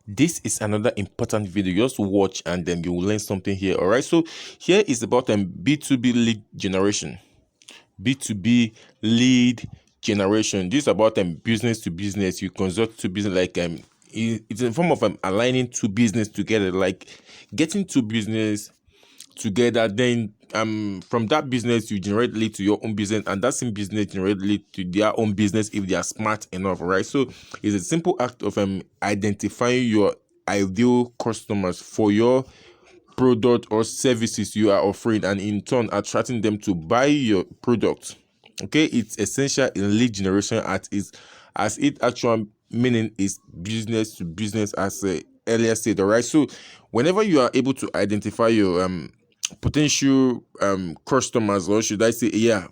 This is another important video. Just watch and then you will learn something here. All right. So here is about B2B lead generation. B2B lead generation. This is about business to business. You consult to business like it's a form of aligning two business together, like getting two business together. Then from that business you generate lead to your own business, and that same business generate lead to their own business if they are smart enough, right? So it's a simple act of identifying your ideal customers for your product or services you are offering, and in turn attracting them to buy your product. Okay, it's essential in lead generation as it actual meaning is business to business, as earlier said. All right, so whenever you are able to identify your potential customers, or should I say, yeah,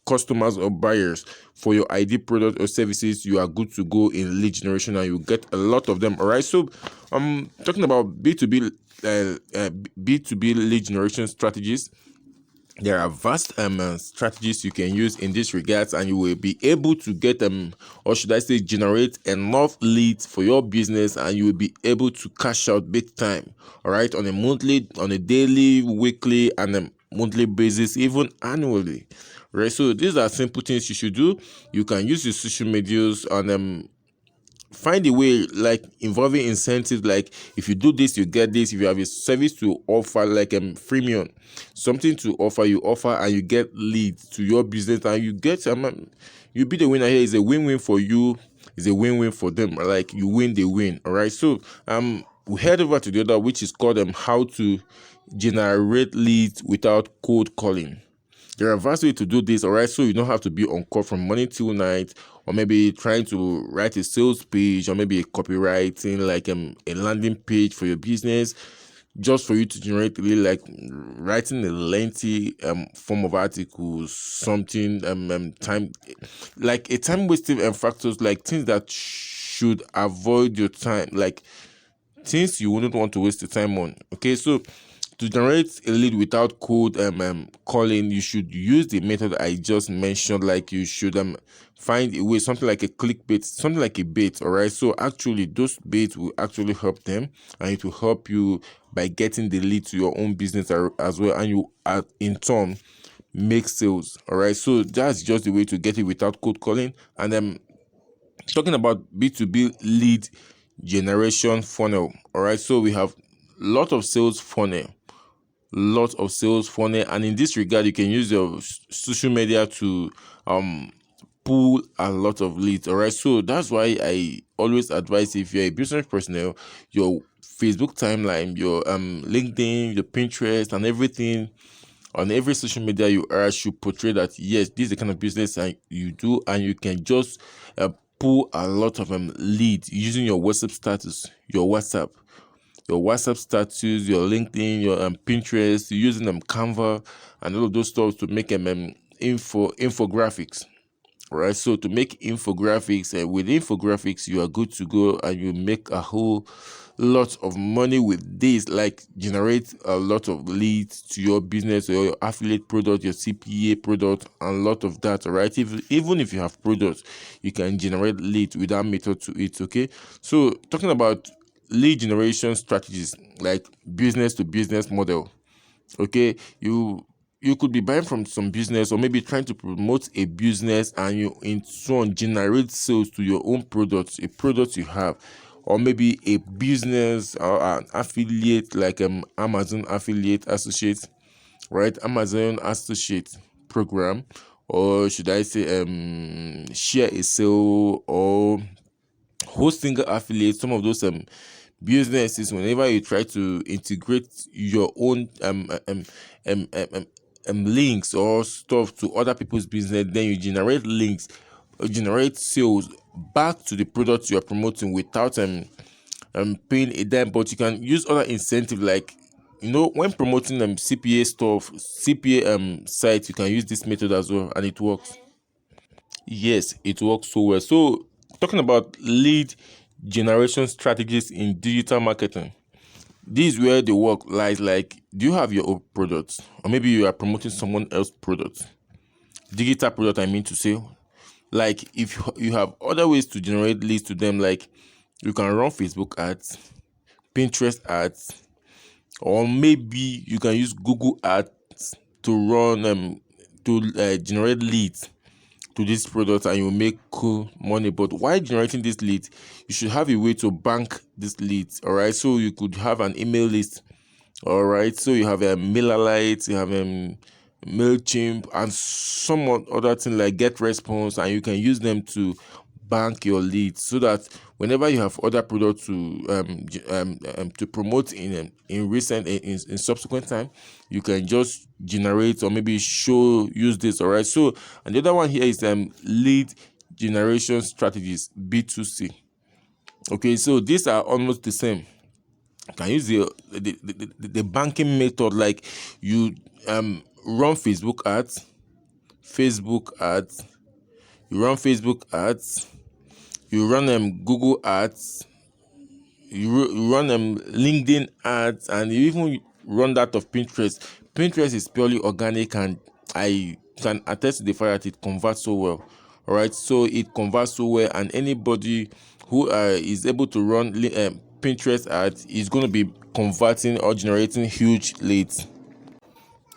customers or buyers for your ID product or services, you are good to go in lead generation, and you get a lot of them. All right, so talking about B2B B2B lead generation strategies, there are vast strategies you can use in this regards, and you will be able to get or should I say generate enough leads for your business, and you will be able to cash out big time. All right, on a monthly, on a daily, weekly, and a monthly basis, even annually. Right, so these are simple things you should do. You can use your social medias and find a way, like involving incentives, like if you do this you get this. If you have a service to offer, like freemium, something to offer, you offer and you get leads to your business, and you get you be the winner here. Is a win-win for you, is a win-win for them. Like you win, they win. All right, so we head over to the other, which is called how to generate leads without cold calling. There are vast ways to do this, all right? So you don't have to be on call from morning till night, or maybe trying to write a sales page, or maybe a copywriting, like a landing page for your business, just for you to generate really, like writing a lengthy form of articles, something time, like a time wasting factors, like things that should avoid your time, like things you wouldn't want to waste the time on. Okay, so to generate a lead without cold calling, you should use the method I just mentioned. Like you should find a way, something like a clickbait, something like a bait. All right, so actually those baits will actually help them, and it will help you by getting the lead to your own business as well, and you in turn make sales. All right, so that's just the way to get it without cold calling. And talking about B2B lead generation funnel. All right, so we have lot of sales funnel, and in this regard you can use your social media to pull a lot of leads. All right, so that's why I always advise, if you're a business personnel, your Facebook timeline, your LinkedIn, your Pinterest, and everything on every social media you are should portray that yes, this is the kind of business you do, and you can just pull a lot of leads using your WhatsApp status, your WhatsApp status, your LinkedIn, your Pinterest, using Canva and all of those stuff to make infographics. Right, so to make infographics, with infographics you are good to go, and you make a whole lot of money with this, like generate a lot of leads to your business or your affiliate product, your CPA product, and a lot of that. All right, even if you have products, you can generate leads with that method to it. Okay, so talking about lead generation strategies, like business to business model. Okay, you could be buying from some business, or maybe trying to promote a business, and you in turn generate sales to your own products, a product you have, or maybe a business or an affiliate, like Amazon affiliate associate, right? Amazon associate program, or should I say share a sale, or hosting affiliate. Some of those businesses, whenever you try to integrate your own links or stuff to other people's business, then you generate links, generate sales back to the product you are promoting without paying a dime. But you can use other incentive, like when promoting CPA stuff, CPA sites, you can use this method as well, and it works. Yes, it works so well. So talking about lead generation strategies in digital marketing, this is where the work lies. Like, do you have your own products, or maybe you are promoting someone else's product, digital product, I mean to say. Like, if you have other ways to generate leads to them, like You can run Facebook ads, Pinterest ads, or maybe you can use Google ads to run to generate leads to this product, and you make cool money. But while generating this lead, you should have a way to bank this leads. All right, so you could have an email list. All right, so you have a MailerLite, you have MailChimp, and some other thing like GetResponse, and you can use them to bank your leads, so that whenever you have other products to promote in recent in subsequent time, you can just generate or maybe use this. All right, so and the other one here is lead generation strategies, B2C. Okay, so these are almost the same. You can use the banking method, like you run Facebook ads, you run Facebook ads, you run Google ads, you run LinkedIn ads, and you even run that of Pinterest. Pinterest is purely organic, and I can attest to the fact that it converts so well. All right, so it converts so well, and anybody who is able to run Pinterest ads is going to be converting or generating huge leads.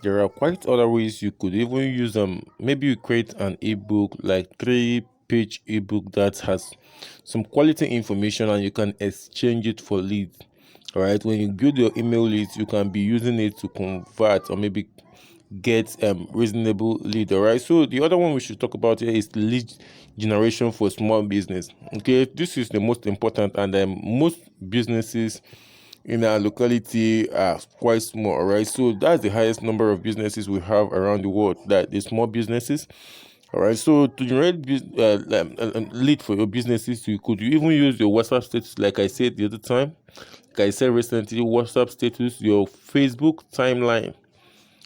There are quite other ways you could even use them. Maybe you create an ebook, like 3-page ebook that has some quality information, and you can exchange it for leads. All right, when you build your email list, you can be using it to convert or maybe get reasonable lead. All right, so the other one we should talk about here is lead generation for small business. Okay, this is the most important, and most businesses in our locality are quite small. All right, so that's the highest number of businesses we have around the world, that the small businesses. All right, so to generate lead for your businesses, you could even use your WhatsApp status, like I said the other time. Like I said recently, WhatsApp status, your Facebook timeline.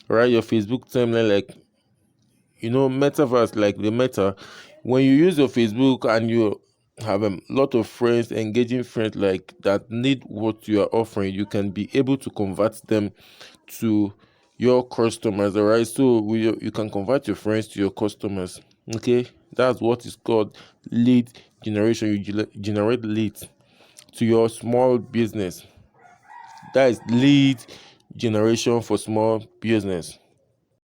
All right, your Facebook timeline, like metaverse, like the meta. When you use your Facebook and you have a lot of friends, engaging friends like that need what you are offering, you can be able to convert them to your customers. All right, so you can convert your friends to your customers. Okay, that's what is called lead generation. You generate leads to your small business. That is lead generation for small business.